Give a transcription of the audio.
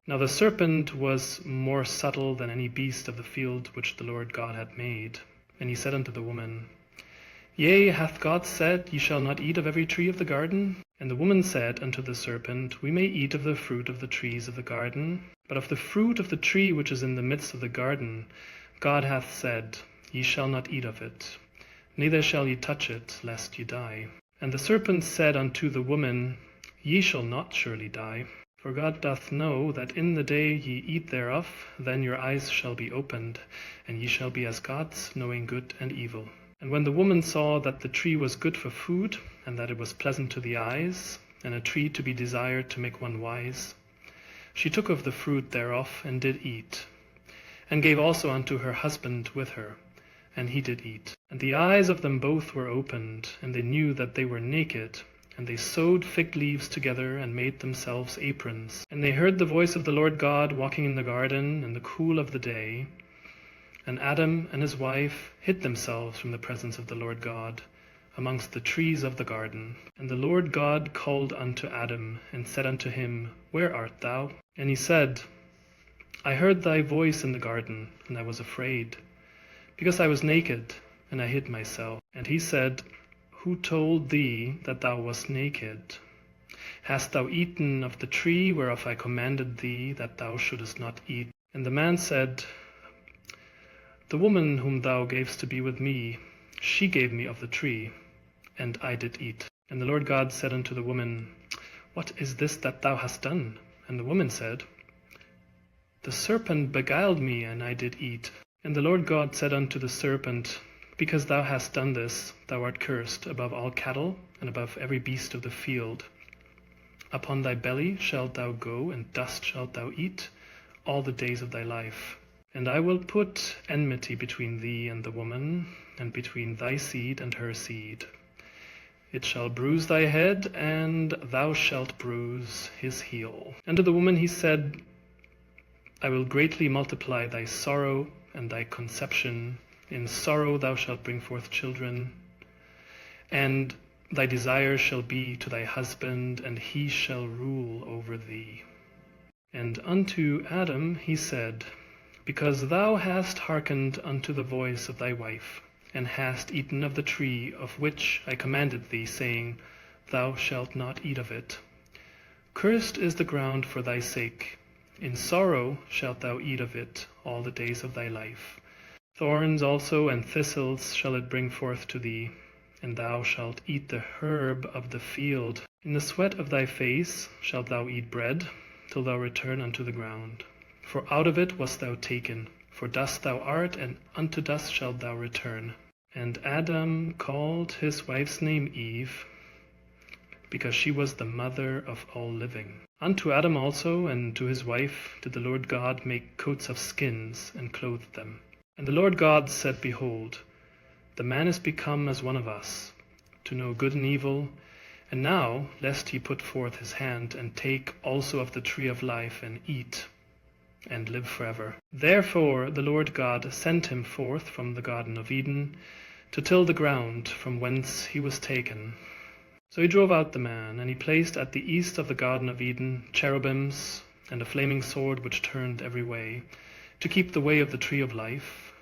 Now the serpent was more subtle than any beast of the field which the Lord God had made. And he said unto the woman, Yea, hath God said, Ye shall not eat of every tree of the garden? And the woman said unto the serpent, We may eat of the fruit of the trees of the garden, but of the fruit of the tree which is in the midst of the garden, God hath said, Ye shall not eat of it, neither shall ye touch it, lest ye die. And the serpent said unto the woman, Ye shall not surely die. For God doth know that in the day ye eat thereof, then your eyes shall be opened, and ye shall be as gods, knowing good and evil. And when the woman saw that the tree was good for food, and that it was pleasant to the eyes, and a tree to be desired to make one wise, she took of the fruit thereof, and did eat, and gave also unto her husband with her, and he did eat. And the eyes of them both were opened, and they knew that they were naked. And they sewed fig leaves together, and made themselves aprons. And they heard the voice of the Lord God walking in the garden in the cool of the day. And Adam and his wife hid themselves from the presence of the Lord God amongst the trees of the garden. And the Lord God called unto Adam, and said unto him, Where art thou? And he said, I heard thy voice in the garden, and I was afraid, because I was naked, and I hid myself. And he said, Who told thee that thou wast naked? Hast thou eaten of the tree whereof I commanded thee that thou shouldest not eat? And the man said, The woman whom thou gavest to be with me, she gave me of the tree, and I did eat. And the Lord God said unto the woman, What is this that thou hast done? And the woman said, The serpent beguiled me, and I did eat. And the Lord God said unto the serpent, Because thou hast done this, thou art cursed above all cattle, and above every beast of the field. Upon thy belly shalt thou go, and dust shalt thou eat all the days of thy life. And I will put enmity between thee and the woman, and between thy seed and her seed. It shall bruise thy head, and thou shalt bruise his heel. And to the woman he said, I will greatly multiply thy sorrow and thy conception. In sorrow thou shalt bring forth children, and thy desire shall be to thy husband, and he shall rule over thee. And unto Adam he said, Because thou hast hearkened unto the voice of thy wife, and hast eaten of the tree of which I commanded thee, saying, Thou shalt not eat of it. Cursed is the ground for thy sake. In sorrow shalt thou eat of it all the days of thy life. Thorns also and thistles shall it bring forth to thee, and thou shalt eat the herb of the field. In the sweat of thy face shalt thou eat bread, till thou return unto the ground. For out of it wast thou taken, for dust thou art, and unto dust shalt thou return. And Adam called his wife's name Eve, because she was the mother of all living. Unto Adam also and to his wife did the Lord God make coats of skins, and clothed them. And the Lord God said, Behold, the man is become as one of us, to know good and evil. And now, lest he put forth his hand, and take also of the tree of life, and eat, and live forever. Therefore the Lord God sent him forth from the Garden of Eden, to till the ground from whence he was taken. So he drove out the man, and he placed at the east of the Garden of Eden cherubims, and a flaming sword which turned every way, to keep the way of the tree of life.